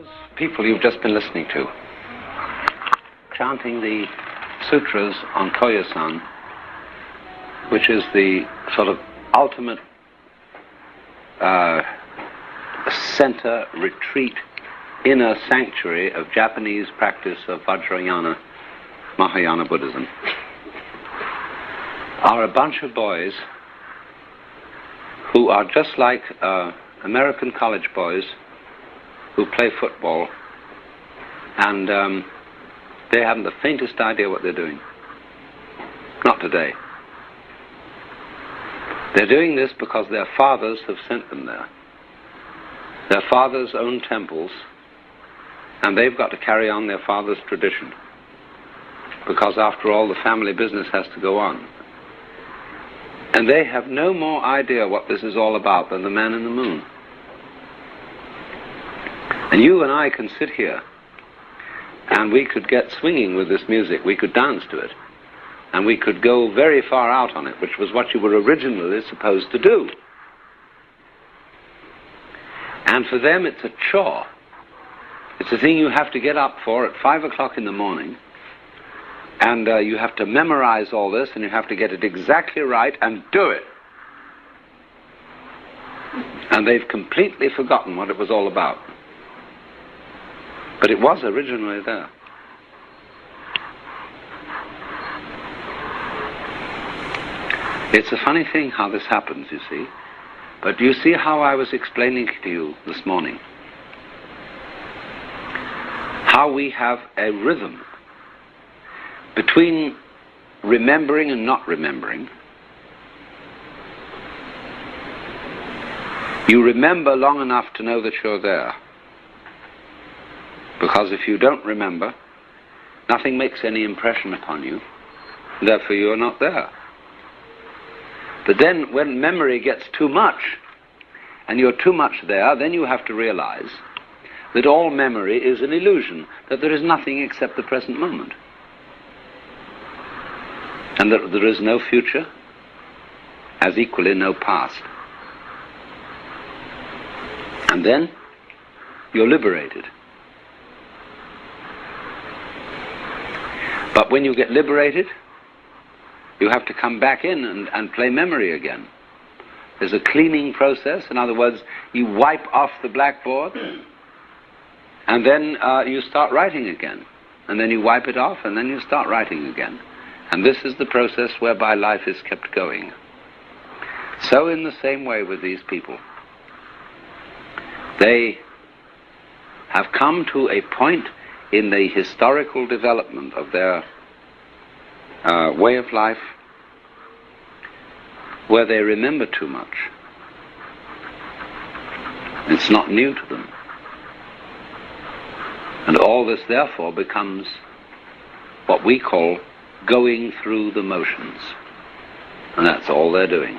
Those people you've just been listening to, chanting the sutras on Koyasan, which is the sort of ultimate center, retreat, inner sanctuary of Japanese practice of Vajrayana, Mahayana Buddhism, are a bunch of boys who are just like American college boys who play football, and they haven't the faintest idea what they're doing. Not today. They're doing this because their fathers have sent them there. Their fathers own temples, and they've got to carry on their father's tradition, because after all, the family business has to go on. And they have no more idea what this is all about than the man in the moon. And you and I can sit here, and we could get swinging with this music, we could dance to it, and we could go very far out on it, which was what you were originally supposed to do. And for them it's a chore. It's a thing you have to get up for at 5 o'clock in the morning, and you have to memorize all this, and you have to get it exactly right and do it. And they've completely forgotten what it was all about. But it was originally there. It's a funny thing how this happens, you see. But you see how I was explaining to you this morning? How we have a rhythm between remembering and not remembering. You remember long enough to know that you're there. Because if you don't remember, nothing makes any impression upon you, therefore you are not there. But then when memory gets too much, and you're too much there, then you have to realize that all memory is an illusion, that there is nothing except the present moment. And that there is no future, as equally no past. And then you're liberated. But when you get liberated, you have to come back in and play memory again. There's a cleaning process. In other words, you wipe off the blackboard, and then you start writing again. And then you wipe it off, and then you start writing again. And this is the process whereby life is kept going. So in the same way with these people, they have come to a point in the historical development of their way of life where they remember too much. It's not new to them. And all this therefore becomes what we call going through the motions. And that's all they're doing.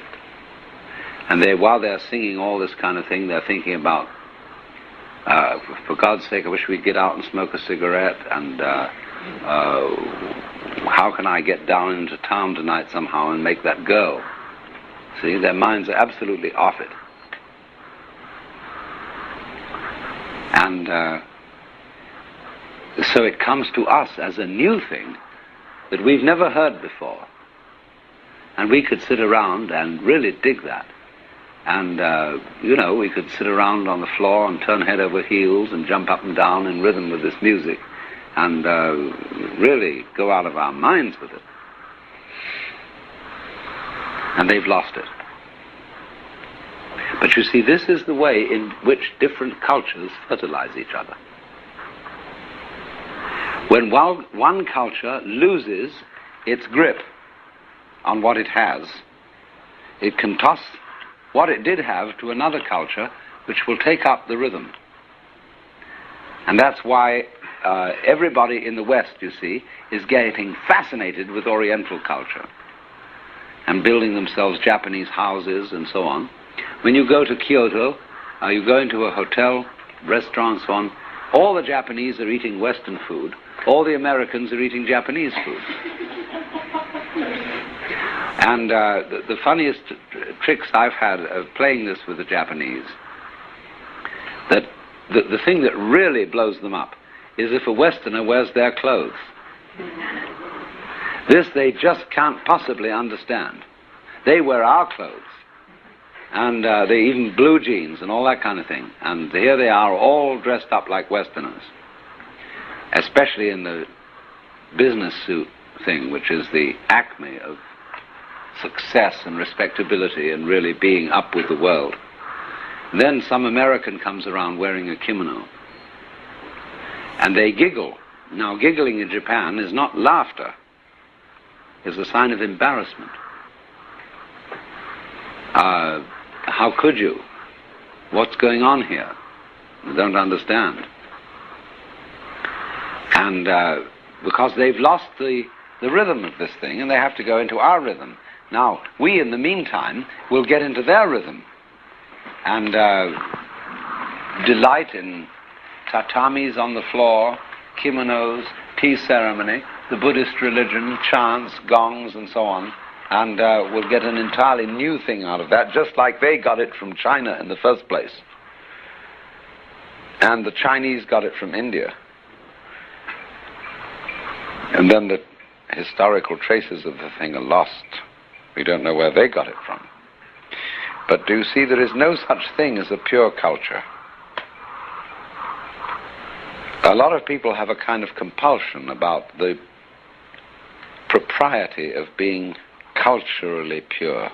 And while they're singing all this kind of thing, they're thinking about, for God's sake, I wish we'd get out and smoke a cigarette, and how can I get down into town tonight somehow and make that go? See, their minds are absolutely off it. And so it comes to us as a new thing that we've never heard before. And we could sit around and really dig that. And, we could sit around on the floor and turn head over heels and jump up and down in rhythm with this music and really go out of our minds with it. And they've lost it. But you see, this is the way in which different cultures fertilize each other. When one culture loses its grip on what it has, it can toss what it did have to another culture which will take up the rhythm. And that's why everybody in the West, you see, is getting fascinated with Oriental culture and building themselves Japanese houses and so on. When you go to Kyoto, you go into a hotel, restaurant, so on, all the Japanese are eating Western food, all the Americans are eating Japanese food. And the funniest tricks I've had of playing this with the Japanese, that the thing that really blows them up is if a Westerner wears their clothes. This they just can't possibly understand. They wear our clothes, and they even blue jeans and all that kind of thing, and here they are all dressed up like Westerners, especially in the business suit thing, which is the acme of success and respectability and really being up with the world. Then some American comes around wearing a kimono, and they giggle. Now, giggling in Japan is not laughter. It's a sign of embarrassment. How could you? What's going on here? You don't understand. And because they've lost the rhythm of this thing, and they have to go into our rhythm. Now, we, in the meantime, will get into their rhythm and delight in tatamis on the floor, kimonos, tea ceremony, the Buddhist religion, chants, gongs, and so on, and we'll get an entirely new thing out of that, just like they got it from China in the first place. And the Chinese got it from India. And then the historical traces of the thing are lost. We don't know where they got it from. But do you see, there is no such thing as a pure culture. A lot of people have a kind of compulsion about the propriety of being culturally pure.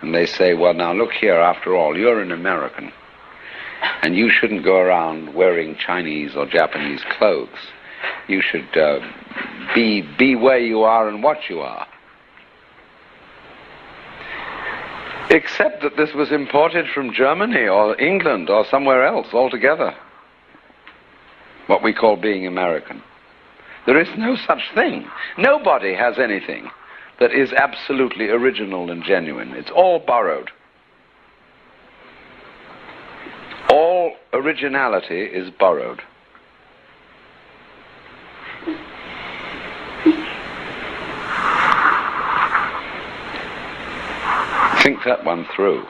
And they say, well, now look here, after all, you're an American, and you shouldn't go around wearing Chinese or Japanese clothes. You should be where you are and what you are. Except that this was imported from Germany or England or somewhere else altogether. What we call being American. There is no such thing. Nobody has anything that is absolutely original and genuine. It's all borrowed. All originality is borrowed. Think that one through.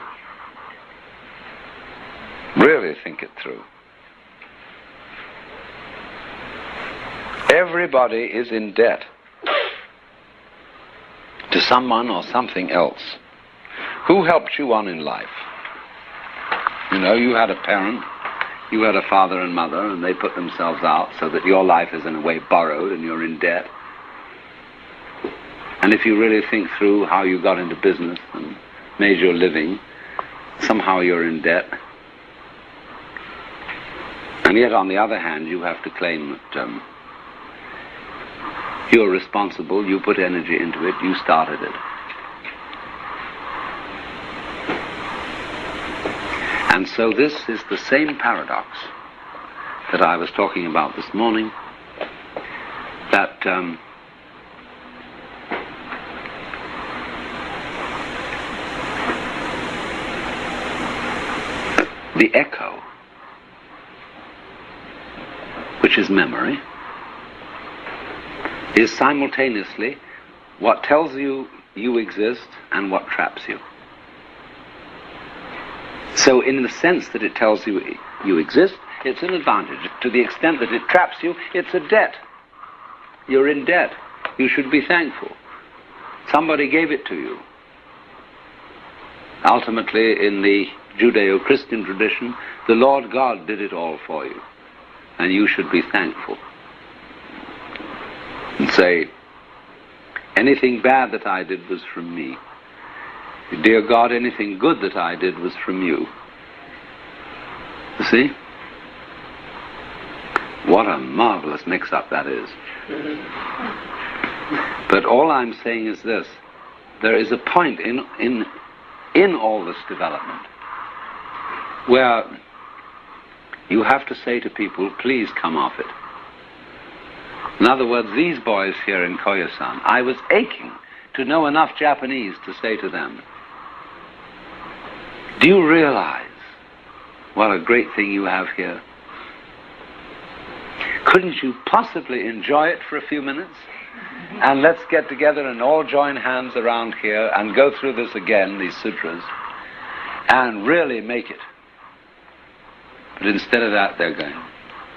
Really think it through. Everybody is in debt to someone or something else. Who helped you on in life? You know, you had a parent, you had a father and mother, and they put themselves out so that your life is in a way borrowed and you're in debt. And if you really think through how you got into business and made your living, somehow you're in debt. And yet, on the other hand, you have to claim that you're responsible, you put energy into it, you started it. And so this is the same paradox that I was talking about this morning, that the echo, which is memory, is simultaneously what tells you you exist and what traps you. So in the sense that it tells you you exist, it's an advantage. To the extent that it traps you, it's a debt. You're in debt. You should be thankful. Somebody gave it to you. Ultimately, in the Judeo-Christian tradition, the Lord God did it all for you. And you should be thankful. And say, anything bad that I did was from me. Dear God, anything good that I did was from you. You see? What a marvelous mix-up that is. But all I'm saying is this. There is a point in all this development where you have to say to people, please come off it. In other words, these boys here in Koyasan, I was aching to know enough Japanese to say to them, do you realize what a great thing you have here? Couldn't you possibly enjoy it for a few minutes? And let's get together and all join hands around here and go through this again, these sutras, and really make it. But instead of that, they're going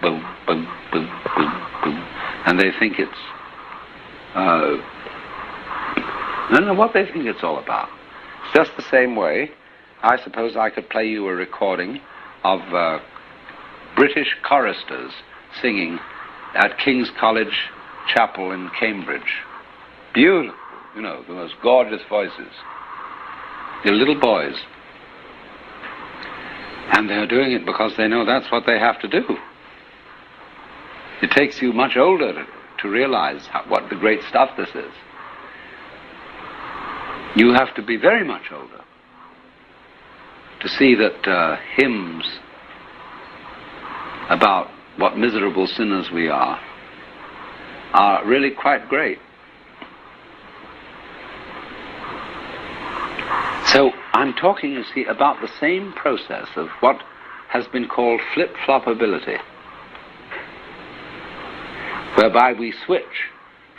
boom, boom, boom, boom, boom. And they think it's, I don't know what they think it's all about. It's just the same way, I suppose I could play you a recording of British choristers singing at King's College Chapel in Cambridge. Beautiful, you know, the most gorgeous voices. They're little boys. And they're doing it because they know that's what they have to do. It takes you much older to realize what the great stuff this is. You have to be very much older to see that hymns about what miserable sinners we are really quite great. So I'm talking, you see, about the same process of what has been called flip-flopability, whereby we switch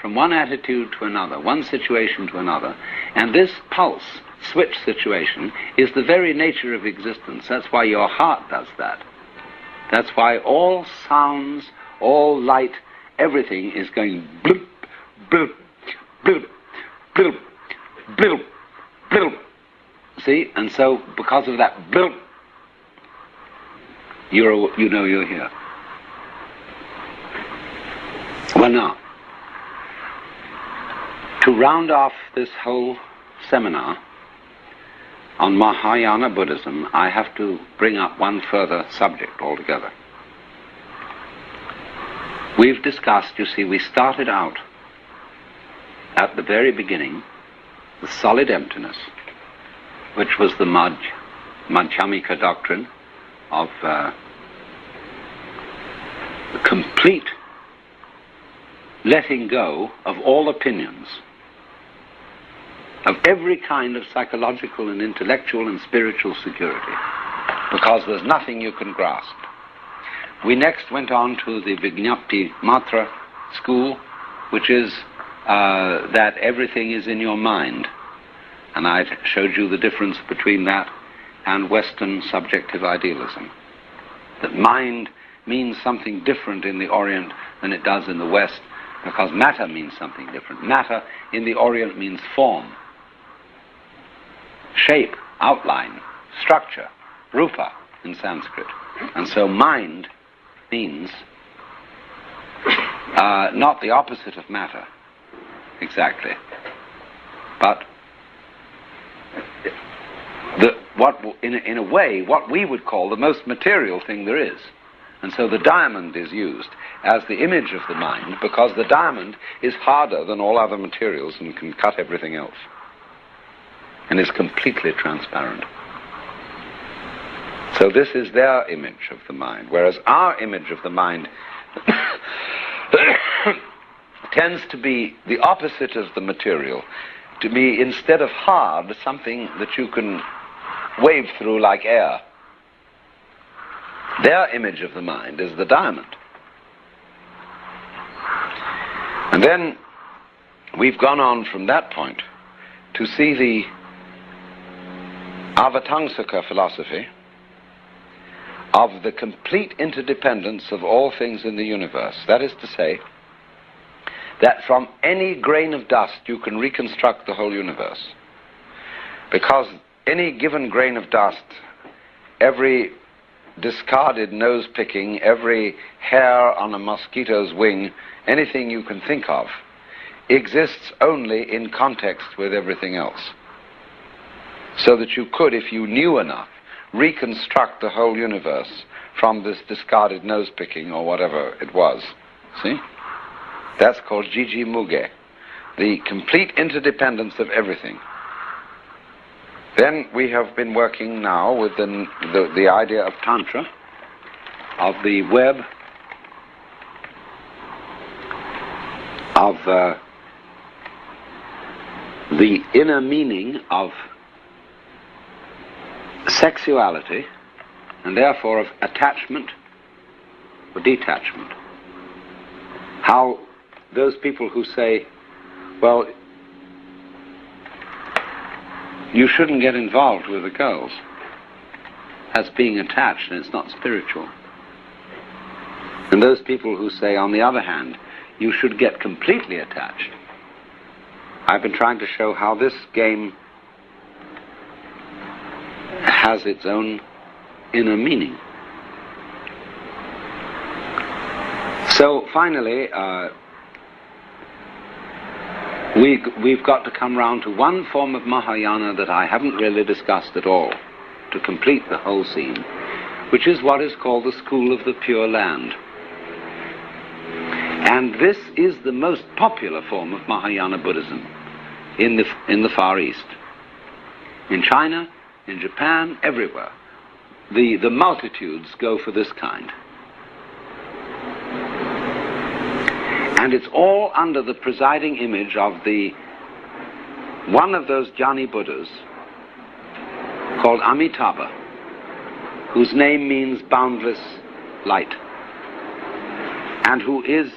from one attitude to another, one situation to another, and this pulse switch situation is the very nature of existence. That's why your heart does that. That's why all sounds, all light, everything is going bloop, bloop, bloop, bloop, bloop, bloop. See? And so, because of that bloop, you know you're here. Well now, to round off this whole seminar on Mahayana Buddhism, I have to bring up one further subject altogether. We've discussed, you see, we started out at the very beginning with solid emptiness, which was the Madhyamika doctrine of the complete letting go of all opinions, of every kind of psychological and intellectual and spiritual security, because there's nothing you can grasp. We next went on to the Vijñapti Matra school, which is that everything is in your mind. And I showed you the difference between that and Western subjective idealism. That mind means something different in the Orient than it does in the West, because matter means something different. Matter in the Orient means form, shape, outline, structure, rupa in Sanskrit. And so mind means not the opposite of matter, exactly, but in a way, what we would call the most material thing there is. And so the diamond is used as the image of the mind, because the diamond is harder than all other materials and can cut everything else, and is completely transparent. So this is their image of the mind, whereas our image of the mind tends to be the opposite of the material, to be, instead of hard, something that you can wave through like air. Their image of the mind is the diamond. And then we've gone on from that point to see the Avatangsaka philosophy of the complete interdependence of all things in the universe. That is to say, that from any grain of dust you can reconstruct the whole universe. Because any given grain of dust, every discarded nose picking, every hair on a mosquito's wing, anything you can think of, exists only in context with everything else. So that you could, if you knew enough, reconstruct the whole universe from this discarded nose picking or whatever it was. See? That's called Jiji Muge, the complete interdependence of everything. Then we have been working now with the idea of Tantra, of the web of the inner meaning of sexuality, and therefore of attachment or detachment. How those people who say, well, you shouldn't get involved with the girls, as being attached, and it's not spiritual. And those people who say, on the other hand, you should get completely attached. I've been trying to show how this game has its own inner meaning. So finally, we've got to come round to one form of Mahayana that I haven't really discussed at all, to complete the whole scene, which is what is called the School of the Pure Land. And this is the most popular form of Mahayana Buddhism in the Far East. In China, in Japan, everywhere. The multitudes go for this kind. And it's all under the presiding image of one of those Jnani Buddhas called Amitabha, whose name means boundless light, and who is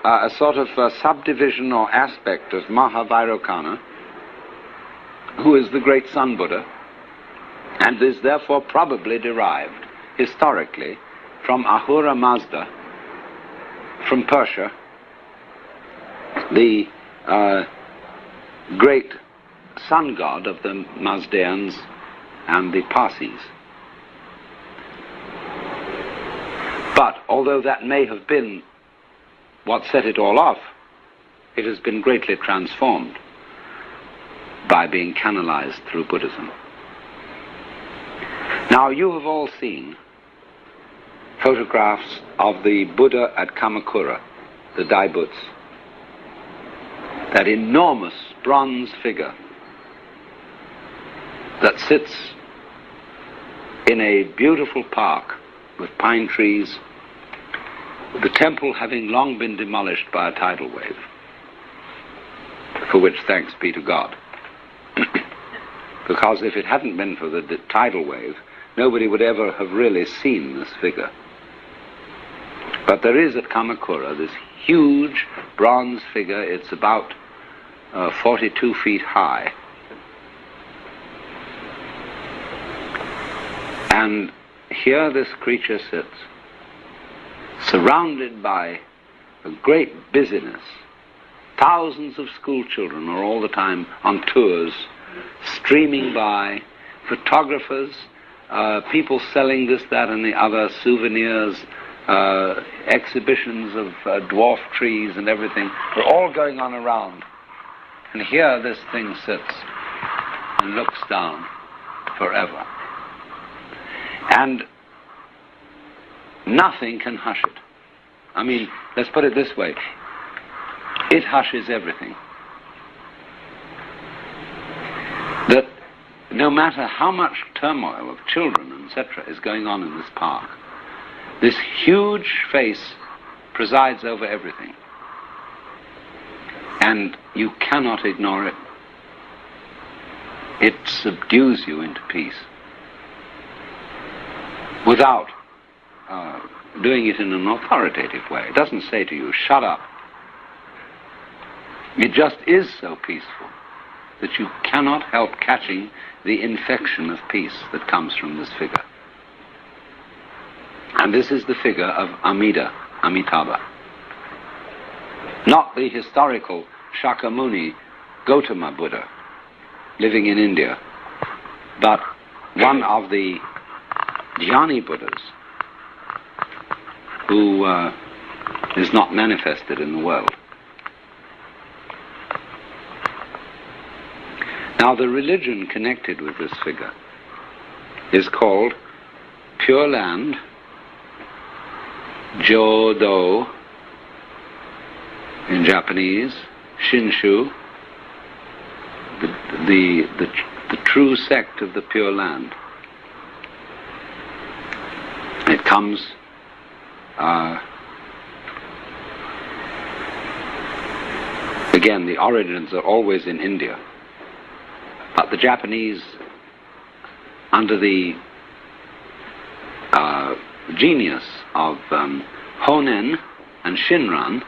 a sort of subdivision or aspect of Mahavairocana, who is the great Sun Buddha, and is therefore probably derived historically from Ahura Mazda, from Persia, the great sun god of the Mazdaeans and the Parsis. But although that may have been what set it all off, it has been greatly transformed by being canalized through Buddhism. Now, you have all seen photographs of the Buddha at Kamakura, the Daibuts, that enormous bronze figure that sits in a beautiful park with pine trees, the temple having long been demolished by a tidal wave, for which thanks be to God. Because if it hadn't been for the tidal wave, nobody would ever have really seen this figure. But there is at Kamakura this huge bronze figure. It's about 42 feet high. And here this creature sits, surrounded by a great busyness. Thousands of school children are all the time on tours, streaming by, photographers, people selling this, that, and the other, souvenirs, exhibitions of dwarf trees and everything, are all going on around. And here this thing sits and looks down forever. And nothing can hush it. I mean, let's put it this way. It hushes everything. That no matter how much turmoil of children, etc., is going on in this park, this huge face presides over everything. And you cannot ignore it. It subdues you into peace without doing it in an authoritative way. It doesn't say to you, shut up. It just is so peaceful that you cannot help catching the infection of peace that comes from this figure. And this is the figure of Amitabha. Not the historical Shakyamuni Gautama Buddha living in India, but one of the Jnani Buddhas who is not manifested in the world. Now, the religion connected with this figure is called Pure Land Jodo in Japanese, Shinshu, the true sect of the Pure Land. It comes again, the origins are always in India, but the Japanese, under the genius of Honen and Shinran,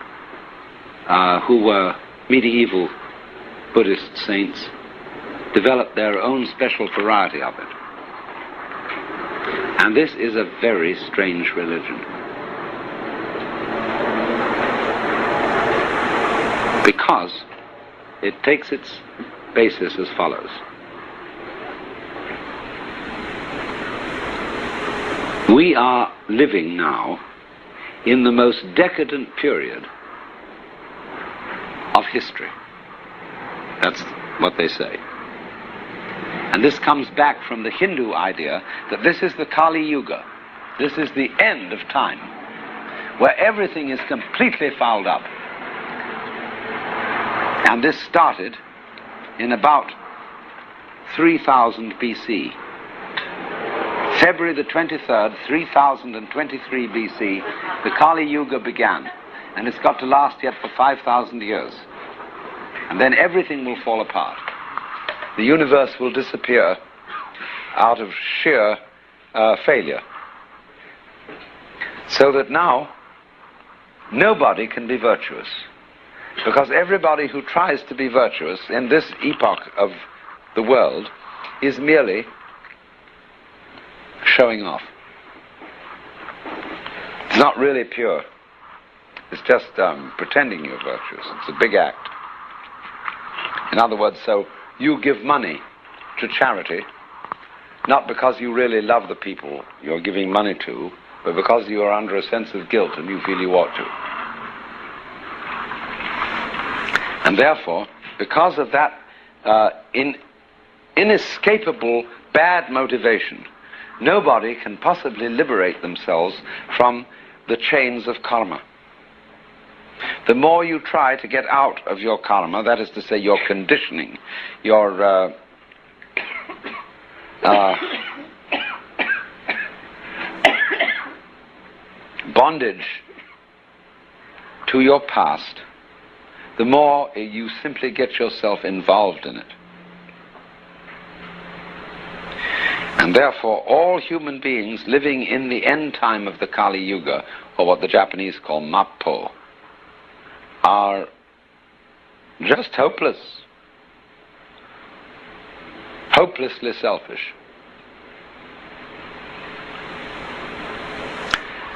who were medieval Buddhist saints, developed their own special variety of it. And this is a very strange religion. Because it takes its basis as follows. We are living now in the most decadent period of history. That's what they say. And this comes back from the Hindu idea that this is the Kali Yuga. This is the end of time, where everything is completely fouled up. And this started in about 3000 BC. February the 23rd, 3023 BC, the Kali Yuga began. And it's got to last yet for 5,000 years. And then everything will fall apart. The universe will disappear out of sheer failure. So that now, nobody can be virtuous. Because everybody who tries to be virtuous in this epoch of the world is merely showing off. It's not really pure. It's just pretending you're virtuous. It's a big act. In other words, so you give money to charity, not because you really love the people you're giving money to, but because you are under a sense of guilt and you feel you ought to. And therefore, because of that inescapable bad motivation, nobody can possibly liberate themselves from the chains of karma. The more you try to get out of your karma, that is to say your conditioning, your bondage to your past, the more you simply get yourself involved in it. And therefore, all human beings living in the end time of the Kali Yuga, or what the Japanese call Mappo, are just hopeless, hopelessly selfish.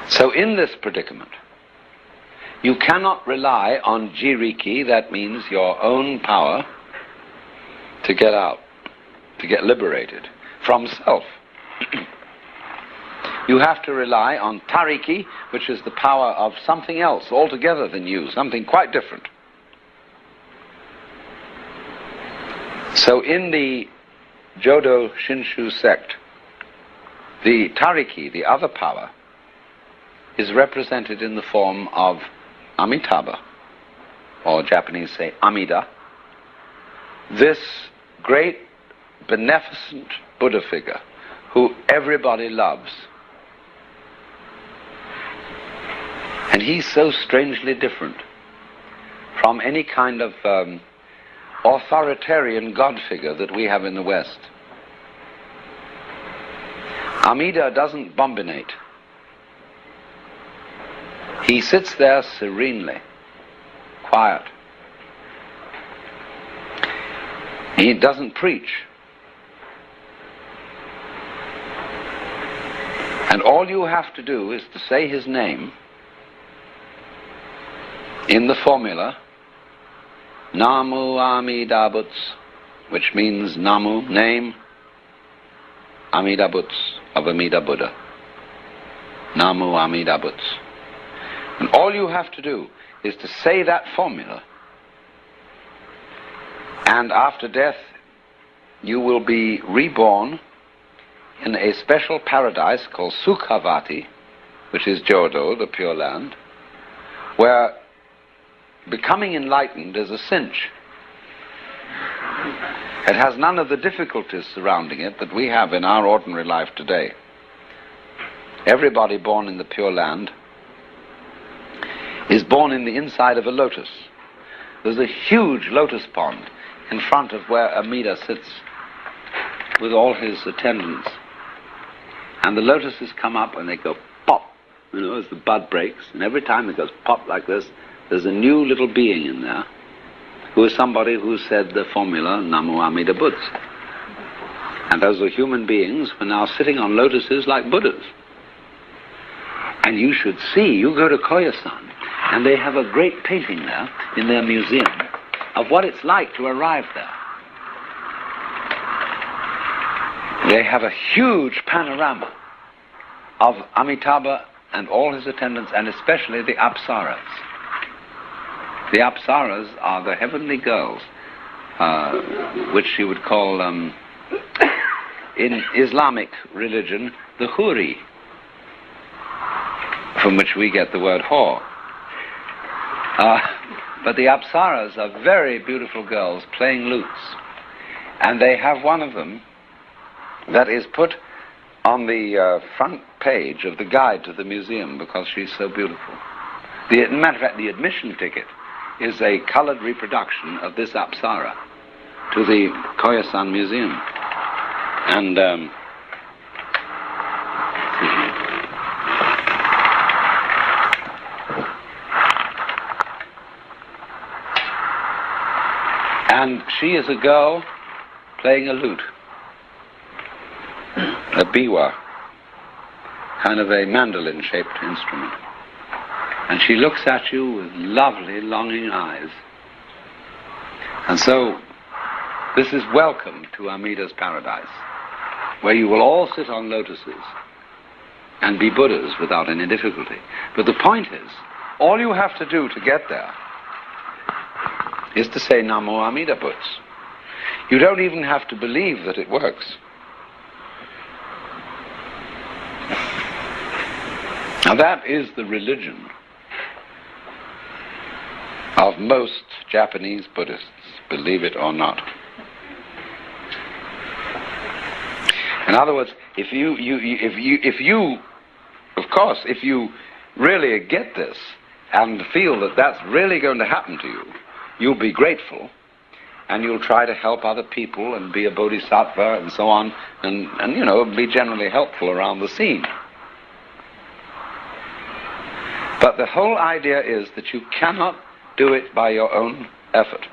So in this predicament, you cannot rely on jiriki, that means your own power, to get out, to get liberated from self. You have to rely on tariki, which is the power of something else altogether than you, something quite different. So in the Jodo Shinshu sect, the tariki, the other power, is represented in the form of Amitabha, or Japanese say Amida, this great beneficent Buddha figure who everybody loves. And he's so strangely different from any kind of authoritarian God figure that we have in the West. Amida doesn't bombinate. He sits there serenely, quiet. He doesn't preach. And all you have to do is to say his name in the formula Namu Amida Butsu, which means Namu, name, Amida Butsu, of Amida Buddha. Namu Amida Butsu. And all you have to do is to say that formula, and after death you will be reborn in a special paradise called Sukhavati, which is Jodo, the Pure Land, where becoming enlightened is a cinch. It has none of the difficulties surrounding it that we have in our ordinary life today. Everybody born in the Pure Land is born in the inside of a lotus. There's a huge lotus pond in front of where Amida sits with all his attendants. And the lotuses come up and they go pop, as the bud breaks. And every time it goes pop like this, there's a new little being in there who is somebody who said the formula Namu Amida Butsu. And those were human beings who are now sitting on lotuses like Buddhas. And you should see, you go to Koyasan, and they have a great painting there in their museum of what it's like to arrive there. They have a huge panorama of Amitabha and all his attendants, and especially the Apsaras. The Apsaras are the heavenly girls, which you would call, in Islamic religion, the Huri, from which we get the word whore. But the Apsaras are very beautiful girls playing lutes. And they have one of them that is put on the front page of the guide to the museum because she's so beautiful. Matter of fact, the admission ticket is a colored reproduction of this Apsara to the Koyasan Museum. And and she is a girl playing a lute, a biwa, kind of a mandolin-shaped instrument. And she looks at you with lovely, longing eyes. And so, this is welcome to Amida's paradise, where you will all sit on lotuses and be Buddhas without any difficulty. But the point is, all you have to do to get there is to say Namo Amida Butts. You don't even have to believe that it works. Now that is the religion of most Japanese Buddhists, believe it or not. In other words, if you really get this and feel that that's really going to happen to you, you'll be grateful, and you'll try to help other people and be a bodhisattva and so on, and be generally helpful around the scene. But the whole idea is that you cannot do it by your own effort.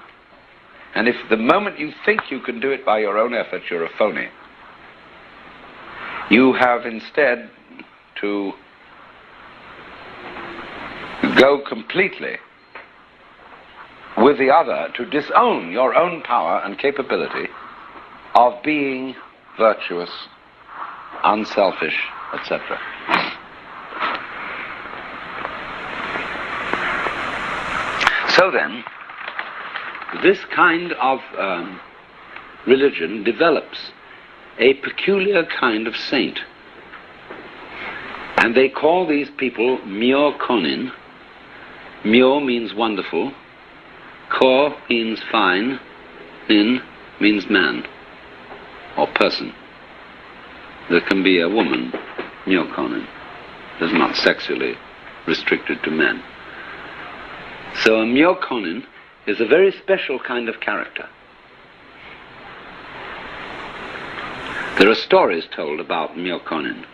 And if the moment you think you can do it by your own effort, you're a phony. You have instead to go completely with the other, to disown your own power and capability of being virtuous, unselfish, etc. So then, this kind of religion develops a peculiar kind of saint. And they call these people Myo Konin. Myo means wonderful. Ko means fine. Nin means man or person. There can be a woman, Myo Konin. It is not sexually restricted to men. So a Myo Konin is a very special kind of character. There are stories told about Myo Konin.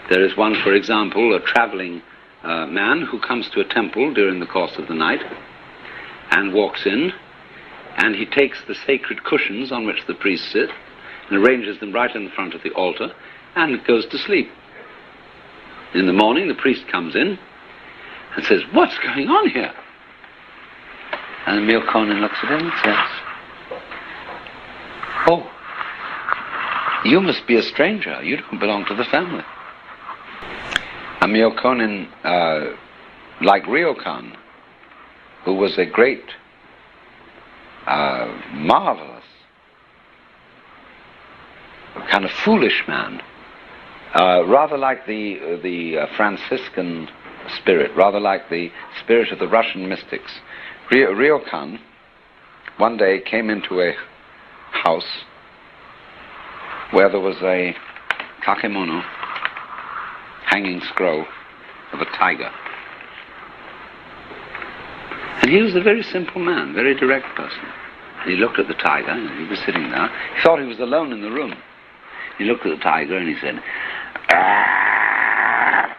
There is one, for example, a traveling man who comes to a temple during the course of the night and walks in, and he takes the sacred cushions on which the priests sit and arranges them right in the front of the altar and goes to sleep. In the morning, the priest comes in and says, "What's going on here?" And the Myo Konin looks at him and says, "Oh, you must be a stranger. You don't belong to the family." A Myo Konin, like Ryokan, who was a great, marvelous, kind of foolish man, rather like the Franciscan spirit, rather like the spirit of the Russian mystics. Ryokan one day came into a house where there was a kakemono, hanging scroll of a tiger. And he was a very simple man, very direct person. And he looked at the tiger, and he was sitting there. He thought he was alone in the room. He looked at the tiger and he said, "Arr!"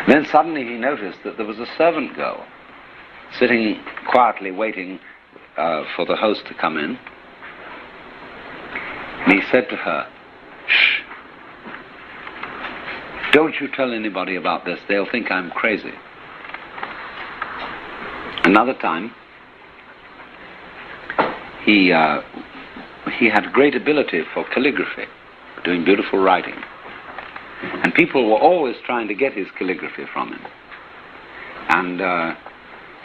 Then suddenly he noticed that there was a servant girl sitting quietly waiting for the host to come in. And he said to her, "Shh, don't you tell anybody about this, they'll think I'm crazy." Another time, he had great ability for calligraphy, doing beautiful writing. And people were always trying to get his calligraphy from him. And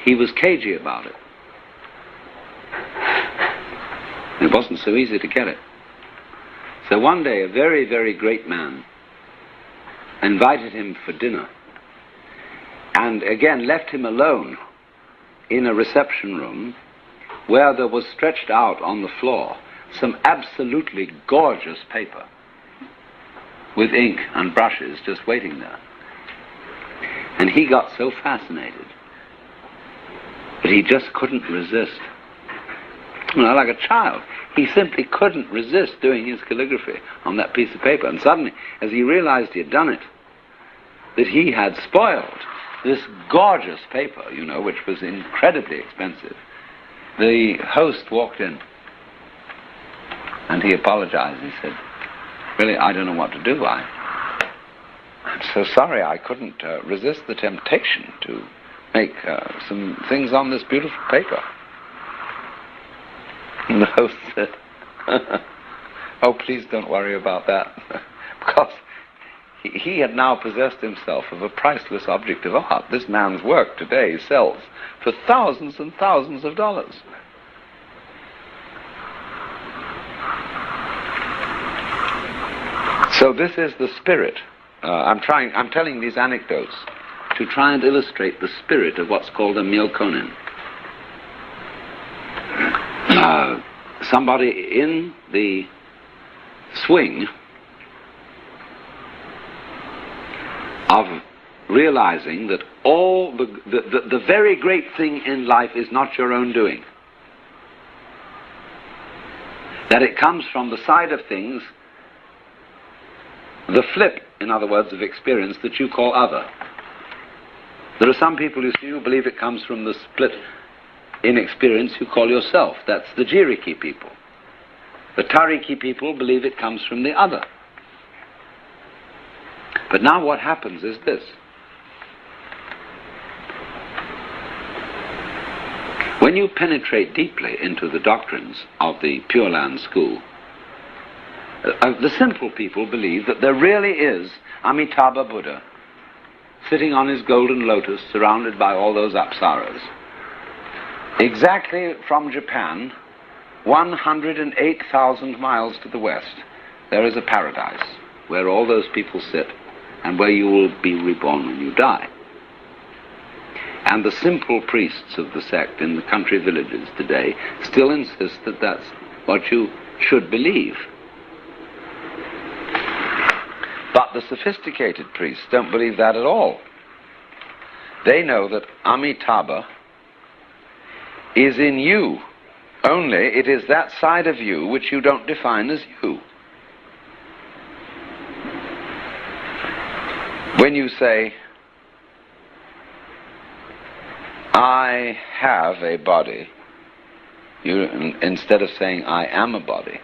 he was cagey about it. It wasn't so easy to get it. So one day, a very, very great man invited him for dinner, and again left him alone in a reception room where there was stretched out on the floor some absolutely gorgeous paper with ink and brushes just waiting there. And he got so fascinated that he just couldn't resist. You know, like a child, he simply couldn't resist doing his calligraphy on that piece of paper. And suddenly, as he realized he had done it, that he had spoiled this gorgeous paper, you know, which was incredibly expensive, the host walked in and he apologized. He said, "Really, I don't know what to do. I'm so sorry, I couldn't resist the temptation to make some things on this beautiful paper." And the host said, "Oh, please don't worry about that," because he had now possessed himself of a priceless object of art. This man's work today sells for thousands and thousands of dollars. So this is the spirit. I'm telling these anecdotes to try and illustrate the spirit of what's called a myokonin. Somebody in the swing of realizing that all the very great thing in life is not your own doing. That it comes from the side of things, the flip, in other words, of experience that you call other. There are some people, you see, who believe it comes from the split in experience you call yourself. That's the Jiriki people. The Tariki people believe it comes from the other. But now what happens is this. When you penetrate deeply into the doctrines of the Pure Land school, the simple people believe that there really is Amitabha Buddha sitting on his golden lotus surrounded by all those apsaras. Exactly from Japan, 108,000 miles to the west, there is a paradise where all those people sit and where you will be reborn when you die. And the simple priests of the sect in the country villages today still insist that that's what you should believe. But the sophisticated priests don't believe that at all. They know that Amitabha is in you, only it is that side of you which you don't define as you. When you say, "I have a body," instead of saying, "I am a body,"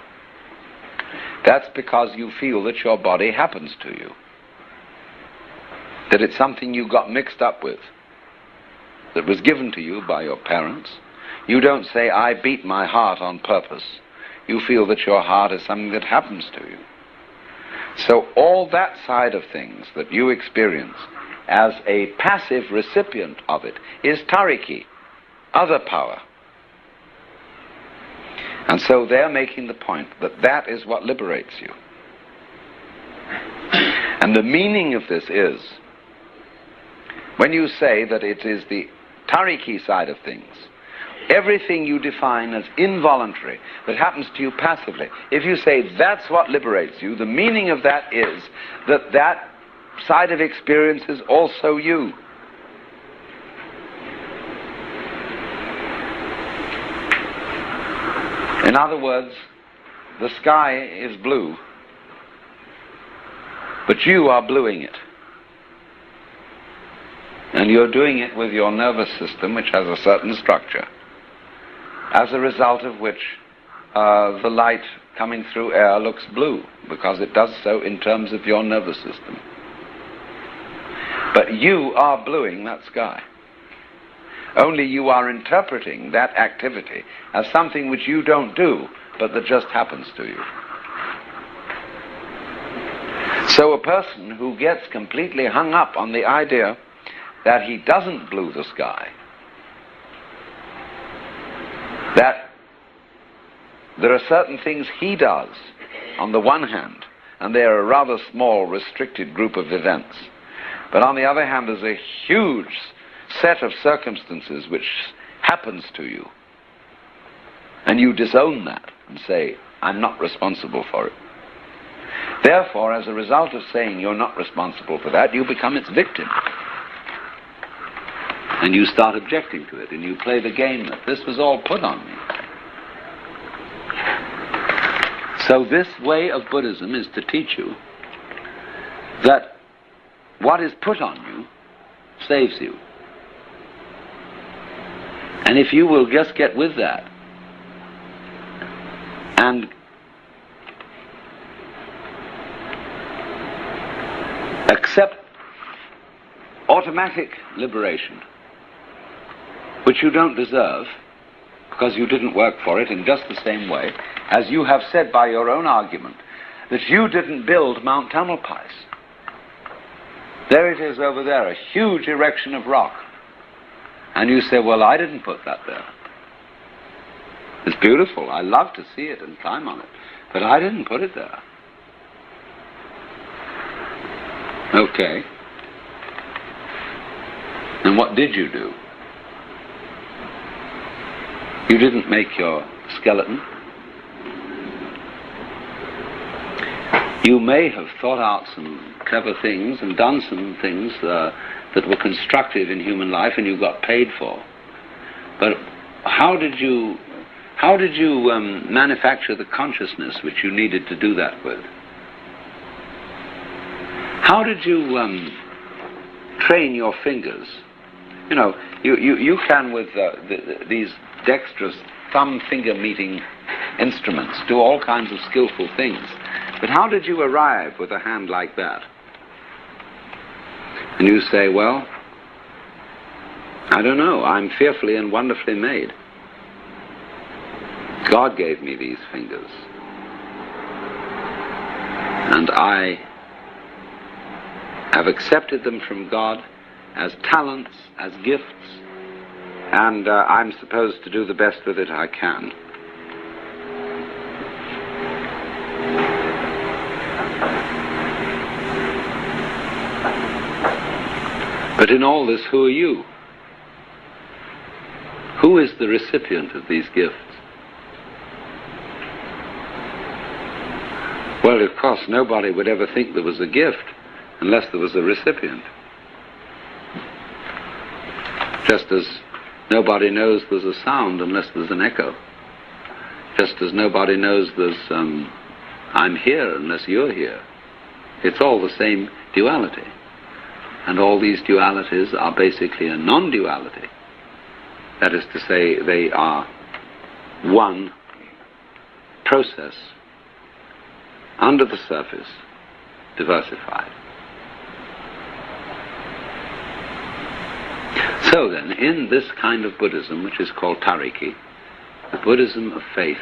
that's because you feel that your body happens to you, that it's something you got mixed up with, that was given to you by your parents. You don't say, "I beat my heart on purpose." You feel that your heart is something that happens to you. So all that side of things that you experience as a passive recipient of it is tariki, other power. And so they're making the point that that is what liberates you. And the meaning of this is, when you say that it is the tariki side of things, everything you define as involuntary, that happens to you passively, if you say that's what liberates you, the meaning of that is that that side of experience is also you. In other words, the sky is blue, but you are bluing it. And you're doing it with your nervous system, which has a certain structure. as a result of which the light coming through air looks blue, because it does so in terms of your nervous system. But you are bluing that sky. Only you are interpreting that activity as something which you don't do, but that just happens to you. So a person who gets completely hung up on the idea that he doesn't blue the sky, that there are certain things he does on the one hand, and they are a rather small, restricted group of events, but on the other hand there's a huge set of circumstances which happens to you, and you disown that and say, I'm not responsible for it. Therefore, as a result of saying you're not responsible for that, you become its victim. And you start objecting to it, and you play the game that this was all put on me. So this way of Buddhism is to teach you that what is put on you saves you. And if you will just get with that and accept automatic liberation, which you don't deserve because you didn't work for it, in just the same way as you have said by your own argument that you didn't build Mount Tamalpais. There it is over there, a huge erection of rock. And you say, well, I didn't put that there. It's beautiful. I love to see it and climb on it. But I didn't put it there. Okay. And what did you do? You didn't make your skeleton. You may have thought out some clever things and done some things that were constructive in human life, and you got paid for. But how did you manufacture the consciousness which you needed to do that with? How did you train your fingers? You know, you can with these dexterous thumb-finger meeting instruments do all kinds of skillful things. But how did you arrive with a hand like that? And you say, well, I don't know, I'm fearfully and wonderfully made. God gave me these fingers. And I have accepted them from God as talents, as gifts, and I'm supposed to do the best with it I can. But in all this, who are you? Who is the recipient of these gifts? Well, of course, nobody would ever think there was a gift unless there was a recipient. Just as nobody knows there's a sound unless there's an echo. Just as nobody knows there's I'm here unless you're here. It's all the same duality. And all these dualities are basically a non-duality. That is to say, they are one process under the surface, diversified. So then, in this kind of Buddhism, which is called Tariki, the Buddhism of faith,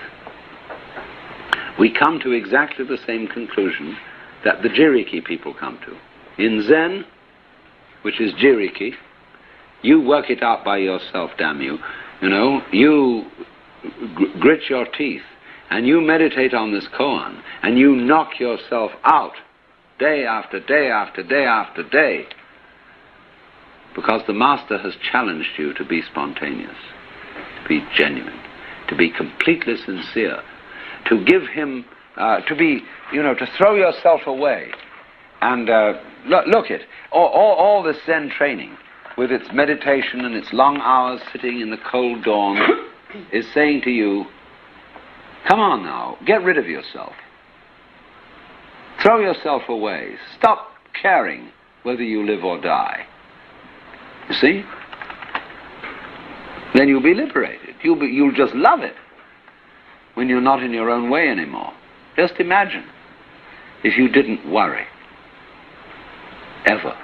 we come to exactly the same conclusion that the Jiriki people come to. In Zen, which is Jiriki, you work it out by yourself, damn you. You know, you grit your teeth, and you meditate on this koan, and you knock yourself out day after day after day after day, because the Master has challenged you to be spontaneous, to be genuine, to be completely sincere, to give him, to be, you know, to throw yourself away. And look it, all this Zen training, with its meditation and its long hours sitting in the cold dawn, is saying to you, come on now, get rid of yourself. Throw yourself away. Stop caring whether you live or die. You see? Then you'll be liberated. You'll just love it when you're not in your own way anymore. Just imagine if you didn't worry ever.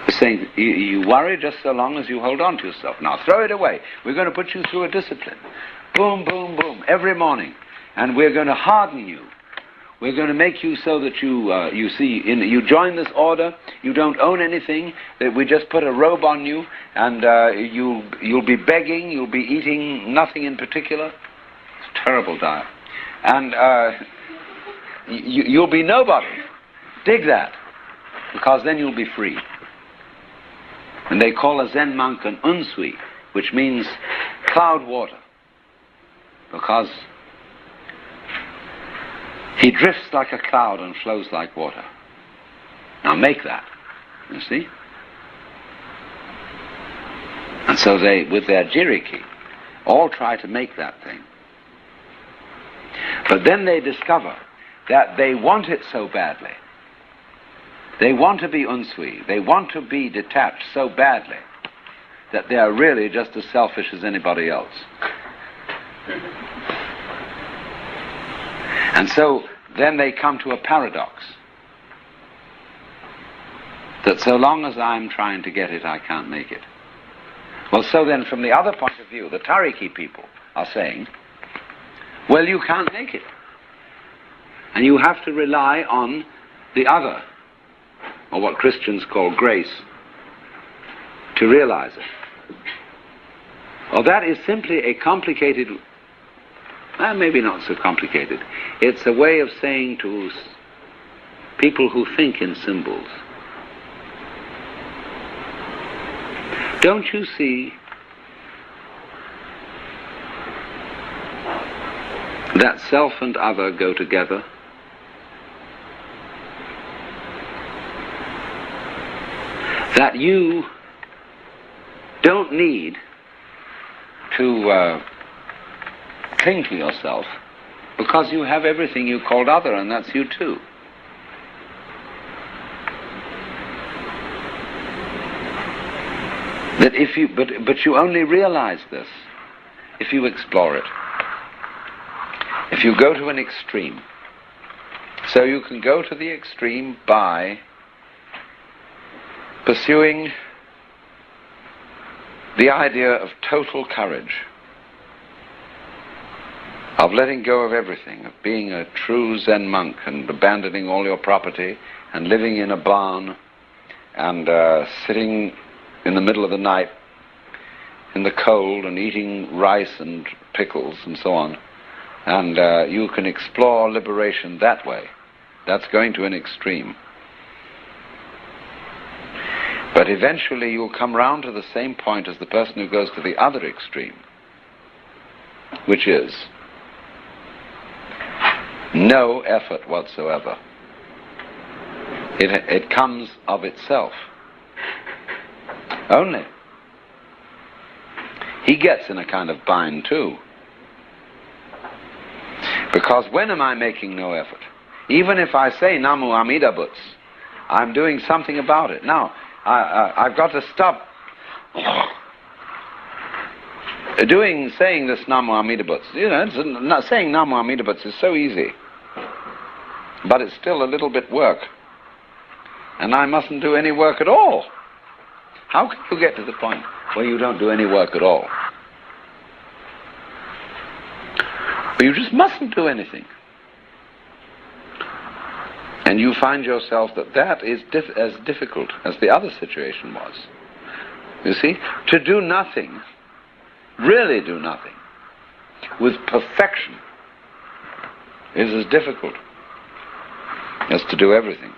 They're saying you worry just so long as you hold on to yourself. Now throw it away. We're going to put you through a discipline. Boom, boom, boom, every morning. And we're going to harden you. We're going to make you so that you join this order, you don't own anything, that we just put a robe on you, and you'll be begging, you'll be eating nothing in particular. It's a terrible diet. And you'll be nobody. Dig that, because then you'll be free. And they call a Zen monk an unsui, which means cloud water, because he drifts like a cloud and flows like water. Now make that, you see? And so they, with their jiriki, all try to make that thing. But then they discover that they want it so badly. They want to be unsui. They want to be detached so badly that they are really just as selfish as anybody else. And so then they come to a paradox, that so long as I'm trying to get it, I can't make it. Well, so then from the other point of view, the Tariki people are saying, well, you can't make it. And you have to rely on the other, or what Christians call grace, to realize it. Well, that is simply a complicated, maybe not so complicated. It's a way of saying to people who think in symbols, don't you see that self and other go together? That you don't need to cling to yourself, because you have everything you called other, and that's you too. That if you, but you only realize this if you explore it. If you go to an extreme. So you can go to the extreme by pursuing the idea of total courage, of letting go of everything, of being a true Zen monk and abandoning all your property and living in a barn and sitting in the middle of the night in the cold and eating rice and pickles and so on. And you can explore liberation that way. That's going to an extreme. But eventually you'll come round to the same point as the person who goes to the other extreme, which is no effort whatsoever. It comes of itself. Only. He gets in a kind of bind too. Because when am I making no effort? Even if I say Namu Amida Butsu, I'm doing something about it. Now, I've got to stop saying this Namu Amida Butsu. You know, saying Namu Amida Butsu is so easy. But it's still a little bit work. And I mustn't do any work at all. How can you get to the point where you don't do any work at all? Well, you just mustn't do anything. And you find yourself that is as difficult as the other situation was. You see, to do nothing, really do nothing, with perfection, is as difficult as to do everything.